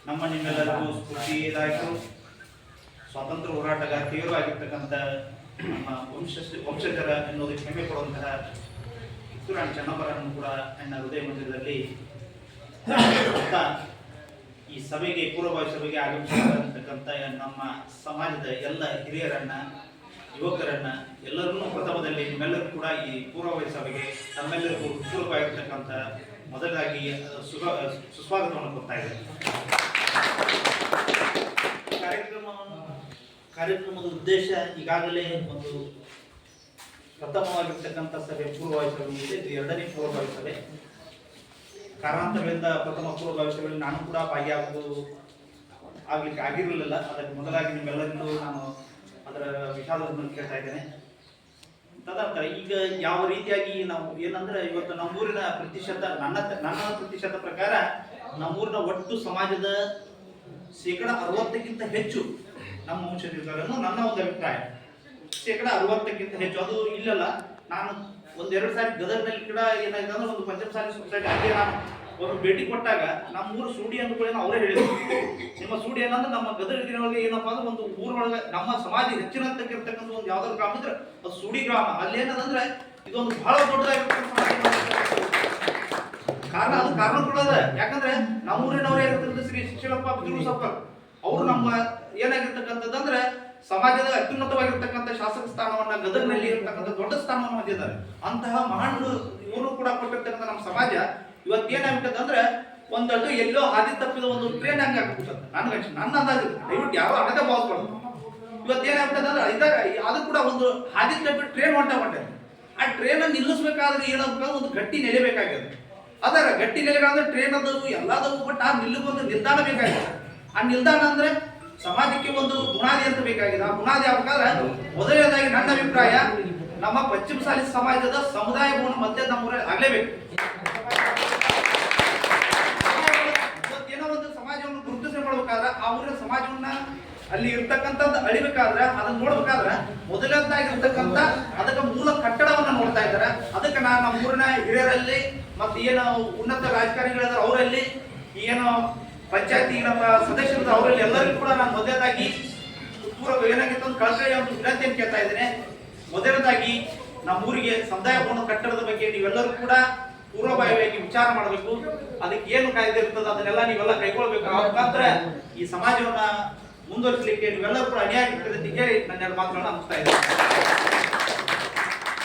ನಮ್ಮ ನಿಮ್ಮೆಲ್ಲರಿಗೂ ಸ್ಫೂರ್ತಿದಾಯಕರು ಸ್ವಾತಂತ್ರ್ಯ ಹೋರಾಟಗಾರ್ತಿಯರು ಆಗಿರ್ತಕ್ಕಂಥ ನಮ್ಮ ವಂಶಜರ ಎನ್ನುವುದಕ್ಕೆ ಹೆಮ್ಮೆ ಕೊಡುವಂತಹ ಕಿತ್ತೂರಾಣಿ ಚೆನ್ನಮ್ಮರನ್ನು ಕೂಡ ನನ್ನ ಹೃದಯ ಮಂದಿರದಲ್ಲಿ ಈ ಸಭೆಗೆ ಪೂರ್ವಭಾವಿ ಸಭೆಗೆ ಆಗಮಿಸಿರ್ತಕ್ಕಂಥ ನಮ್ಮ ಸಮಾಜದ ಎಲ್ಲ ಹಿರಿಯರನ್ನ ಯುವಕರನ್ನ ಎಲ್ಲರನ್ನೂ ಪ್ರಥಮದಲ್ಲಿ ನಿಮ್ಮೆಲ್ಲರೂ ಕೂಡ ಈ ಪೂರ್ವಭಾವಿ ಸಭೆಗೆ ತಮ್ಮೆಲ್ಲರಿಗೂ ಪೂರ್ವವಾಗಿರ್ತಕ್ಕಂಥ ಮೊದಲಾಗಿ ಸುಸ್ವಾಗತವನ್ನು ಕೊಡ್ತಾ ಇದ್ದಾರೆ. ಕಾರ್ಯಕ್ರಮದ ಉದ್ದೇಶ ಈಗಾಗಲೇ ಒಂದು ಪ್ರಥಮವಾಗಿರ್ತಕ್ಕಂಥ ಸಭೆ ಪೂರ್ವಭಾವಿ ಸಭೆ ಇದೆ. ಇದು ಎರಡನೇ ಪೂರ್ವಭಾವಿ ಸಭೆ. ಕಾರಣಾಂತರಗಳಿಂದ ಪ್ರಥಮ ಪೂರ್ವಭಾವಿ ಸಭೆಯಲ್ಲಿ ನಾನು ಕೂಡ ಆಗ್ಲಿಕ್ಕೆ ಆಗಿರಲಿಲ್ಲ. ಅದಕ್ಕೆ ಮೊದಲಾಗಿ ನಿಮ್ಮೆಲ್ಲರಿಗೂ ನಾನು ಅದರ ವಿಷಾದವನ್ನು ಕೇಳ್ತಾ ಇದ್ದೇನೆ. ತದನಂತರ ಈಗ ಯಾವ ರೀತಿಯಾಗಿ ನಾವು ಏನಂದ್ರೆ ಇವತ್ತು ನಮ್ಮೂರಿನ ಪ್ರತಿಶತ ನನ್ನ ಪ್ರತಿಶತ ಪ್ರಕಾರ ನಮ್ಮೂರಿನ ಒಟ್ಟು ಸಮಾಜದ 60% ಹೆಚ್ಚು ನಮ್ಮ ವಂಶಜರನ್ನು ನನ್ನ ಒಂದು ಅಭಿಪ್ರಾಯ 60% ಹೆಚ್ಚು. ಅದು ಇಲ್ಲಲ್ಲ, ನಾನು ಒಂದೆರಡು ಸಾರಿ ಗದಗ್ನಲ್ಲಿ ಕೂಡ ಏನಾಗಿದೆ ಅಂದ್ರೆ ಒಂದು ಪಂಚಮಸಾಲಿ ಸೊಸೈಟಿ ಅಲ್ಲಿ ನಾನು ಒಂದು ಭೇಟಿ ಕೊಟ್ಟಾಗ ನಮ್ಮೂರು ಸೂಡಿ ಅಂದ್ಕೊಳ್ಳೇನೋ ಅವರೇ ಹೇಳಿದ್ರು, ನಿಮ್ಮ ಸೂಡಿ ಏನಂದ್ರೆ ನಮ್ಮ ಗದಗ ದಿನಗಳಿಗೆ ಏನಪ್ಪಾ ಅಂದ್ರೆ ಒಂದು ಊರೊಳಗೆ ನಮ್ಮ ಸಮಾಜ ಹೆಚ್ಚಿನಂತಕ್ಕಿರ್ತಕ್ಕಂಥ ಒಂದು ಯಾವ್ದಾದ್ರು ಗ್ರಾಮ ಇದ್ರೆ ಅದು ಸೂಡಿ ಗ್ರಾಮ. ಅಲ್ಲಿ ಏನದಂದ್ರೆ ಇದೊಂದು ಬಹಳ ದೊಡ್ಡದಾಗಿರ್ತಕ್ಕಂಥ ಕಾರಣ ಕೂಡ ಅದ. ಯಾಕಂದ್ರೆ ನಮ್ಮೂರಿನವರೇ ಆಗಿರ್ತಕ್ಕಂಥ ಶ್ರೀ ಶಿಕ್ಷಣಪ್ಪ ಬಿಜುಳಸಪ್ಪ ಅವರು ನಮ್ಮ ಏನಾಗಿರ್ತಕ್ಕಂಥದ್ದಂದ್ರೆ ಸಮಾಜದ ಅತ್ಯುನ್ನತವಾಗಿರ್ತಕ್ಕಂಥ ಶಾಸಕ ಸ್ಥಾನವನ್ನ ಗದಗ್ನಲ್ಲಿ ಇರತಕ್ಕಂಥ ದೊಡ್ಡ ಸ್ಥಾನವನ್ನು ಹೊಂದಿದ್ದಾರೆ. ಅಂತಹ ಮಹಾನ್ ಇವರು ಕೂಡ ಕೊಟ್ಟಿರ್ತಕ್ಕಂಥ ನಮ್ಮ ಸಮಾಜ ಇವತ್ತೇನಾಗ್ಬಿಟ್ಟದಂದ್ರೆ ಒಂದಷ್ಟು ಎಲ್ಲೋ ಹಾದಿ ತಪ್ಪಿದ ಒಂದು ಟ್ರೈನ್ ಹಂಗೆ ಆಗ್ಬಿಟ್ಟದ. ನನ್ನ ಅಂದಾಜು, ದಯವಿಟ್ಟು ಯಾರು ಅಡಗ ಭಾವಿಸ್ಬಾರ್ದು. ಇವತ್ತೇನಾಗ್ಬಿಟ್ಟದಂದ್ರೆ ಇದಾಗ ಅದು ಕೂಡ ಒಂದು ಹಾದಿ ತಪ್ಪಿ ಟ್ರೈನ್ ಹೊಂಟೆ ಆ ಟ್ರೈನ್ ನಿಲ್ಲಿಸ್ಬೇಕಾದ್ರೆ ಏನಾಗ್ಬೇಕು, ಒಂದು ಗಟ್ಟಿ ನೆಲೆ ಬೇಕಾಗಿದೆ. ಅದರ ಗಟ್ಟಿ ನೆಲೆಗಳಂದ್ರೆ ಟ್ರೈನ್ ಅದವು ಎಲ್ಲದವು, ಬಟ್ ಆ ನಿಲ್ಲುಗೊಂದು ನಿಲ್ದಾಣ ಬೇಕಾಗಿದೆ. ಆ ನಿಲ್ದಾಣ ಅಂದ್ರೆ ಸಮಾಜಕ್ಕೆ ಒಂದು ಬುನಾದಿ ಅಂತ ಬೇಕಾಗಿದೆ. ಆ ಬುನಾದಿ ಆಗ್ಬೇಕಾದ್ರೆ ಮೊದಲನೇದಾಗಿ ನನ್ನ ಅಭಿಪ್ರಾಯ ನಮ್ಮ ಪಶ್ಚಿಮಸಾಲಿ ಸಮಾಜದ ಸಮುದಾಯ ಭವನ ಮಧ್ಯೆ ನಮ್ಮೂರಲ್ಲಿ ಆಗ್ಲೇಬೇಕು. ಏನೋ ಒಂದು ಸಮಾಜವನ್ನು ಗುರುತಿಸಿ ಮಾಡ್ಬೇಕಾದ್ರೆ ಆ ಊರಿನ ಸಮಾಜವನ್ನ ಅಲ್ಲಿ ಇರ್ತಕ್ಕಂಥದ್ದು ಅಳಿಬೇಕಾದ್ರೆ ಅದನ್ನ ನೋಡ್ಬೇಕಾದ್ರೆ ಮೊದಲನೇದಾಗಿರ್ತಕ್ಕಂಥ ಅದಕ್ಕೆ ಮೂಲ ಕಟ್ಟಡವನ್ನ ನೋಡ್ತಾ ಇದ್ದಾರೆ. ಅದಕ್ಕೆ ನಾನು ನಮ್ಮ ಊರಿನ ಹಿರಿಯರಲ್ಲಿ ಮತ್ತೆ ಏನು ಉನ್ನತ ರಾಜಕಾರಣಿಗಳಿದ್ದಾರೆ ಅವರಲ್ಲಿ, ಏನು ಪಂಚಾಯತಿ ನಮ್ಮ ಸದಸ್ಯರು ಅವರಲ್ಲಿ ಎಲ್ಲರಿಗೂ ಕೂಡ ನಾನು ಮೊದಲನೇದಾಗಿ ಏನಾಗಿತ್ತು ಒಂದು ಕಳಕಳಿಯ ಒಂದು ವಿನಂತಿಯನ್ನು ಕೇಳ್ತಾ ಇದ್ದೇನೆ. ಮೊದಲನೇದಾಗಿ ನಮ್ಮ ಊರಿಗೆ ಸಮುದಾಯ ಭವನ ಕಟ್ಟಡದ ಬಗ್ಗೆ ನೀವೆಲ್ಲರೂ ಕೂಡ ಪೂರ್ವಭಾವಿಯಾಗಿ ವಿಚಾರ ಮಾಡಬೇಕು. ಅದಕ್ಕೆ ಏನು ಕಾಯ್ದೆ ಇರ್ತದೆ ಅದನ್ನೆಲ್ಲ ನೀವೆಲ್ಲ ಕೈಗೊಳ್ಬೇಕು. ಆ ಮುಖಾಂತರ ಈ ಸಮಾಜವನ್ನ ಮುಂದುವರಿಸಲಿಕ್ಕೆ ನೀವೆಲ್ಲರೂ ಕೂಡ ಅನ್ಯಾಯ ಹೇಳಿ ನನ್ನ ಮಾತುಗಳನ್ನ ಮುಗಿಸ್ತಾ ಇದ್ದೇನೆ.